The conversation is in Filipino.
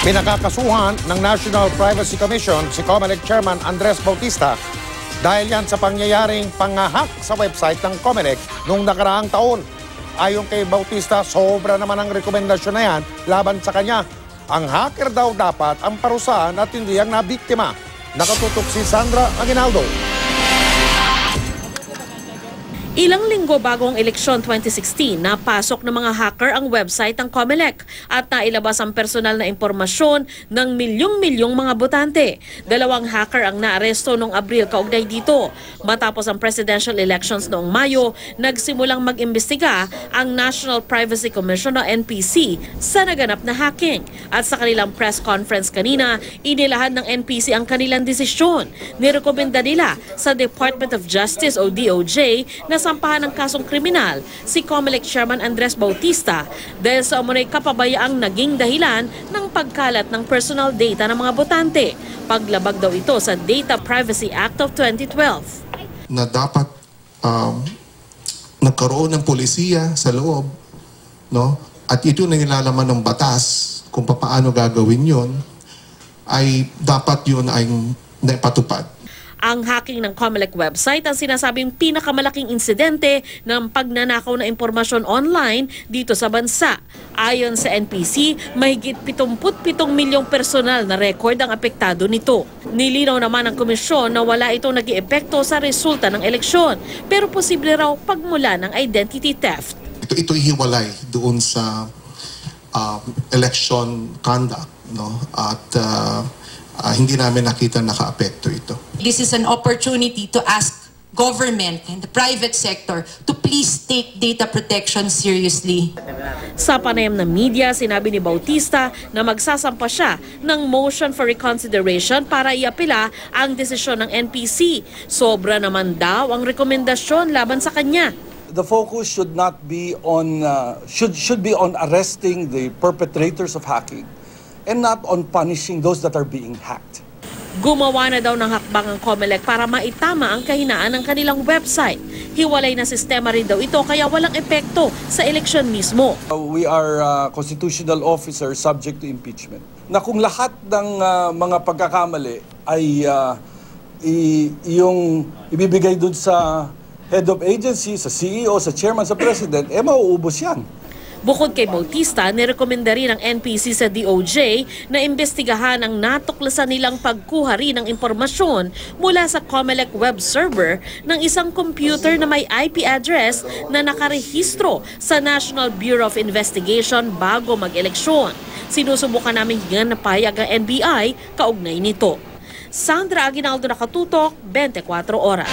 Pinakakasuhan ng National Privacy Commission si COMELEC Chairman Andres Bautista dahil yan sa pangyayaring pangahak sa website ng COMELEC noong nakaraang taon. Ayon kay Bautista, sobra naman ang rekomendasyon na yan laban sa kanya. Ang hacker daw dapat ang parusahan at hindi ang nabiktima. Nakatutok si Sandra Aguinaldo. Ilang linggo bago ang eleksyon 2016, napasok ng mga hacker ang website ng COMELEC at nailabas ang personal na impormasyon ng milyong-milyong mga botante. 2 hacker ang naaresto noong Abril kaugnay dito. Matapos ang presidential elections noong Mayo, nagsimulang mag-imbestiga ang National Privacy Commission o NPC sa naganap na hacking. At sa kanilang press conference kanina, inilahad ng NPC ang kanilang desisyon. Nirekomenda nila sa Department of Justice o DOJ na sampahan ng kasong kriminal si COMELEC Chairman Andres Bautista dahil sa umunay kapabayaang naging dahilan ng pagkalat ng personal data ng mga botante. Paglabag daw ito sa Data Privacy Act of 2012. Na dapat nagkaroon ng polisiya sa loob, no? At ito na nilalaman ng batas kung paano gagawin yon, ay dapat yun ay naipatupad. Ang hacking ng COMELEC website ang sinasabing pinakamalaking insidente ng pagnanakaw na impormasyon online dito sa bansa. Ayon sa NPC, mahigit 77 milyong personal na record ang apektado nito. Nilinaw naman ng komisyon na wala itong nag-iepekto sa resulta ng eleksyon, pero posible raw pagmula ng identity theft. Ito hiwalay doon sa election conduct, no? At hindi namin nakita naka-apekto ito. This is an opportunity to ask government and the private sector to please take data protection seriously. Sa panayam ng media, sinabi ni Bautista na magsasampa siya ng motion for reconsideration para iapela ang desisyon ng NPC. Sobra naman daw ang rekomendasyon laban sa kanya. The focus should not be on should be on arresting the perpetrators of hacking and not on punishing those that are being hacked. Gumawa na daw ng hakbang ang COMELEC para maitama ang kahinaan ng kanilang website. Hiwalay na sistema rin daw ito kaya walang epekto sa eleksyon mismo. We are constitutional officers subject to impeachment. Na kung lahat ng mga pagkakamali ay yung ibibigay dun sa head of agency, sa CEO, sa chairman, sa president, mauubos yan. Bukod kay Bautista, nirekomenda rin ng NPC sa DOJ na imbestigahan ang natuklasan nilang pagkuha rin ng impormasyon mula sa COMELEC web server ng isang computer na may IP address na nakarehistro sa National Bureau of Investigation bago mag-eleksyon. Sinusubukan namin hingan na pahayag ang NBI kaugnay nito. Sandra Aguinaldo, Nakatutok, 24 Oras.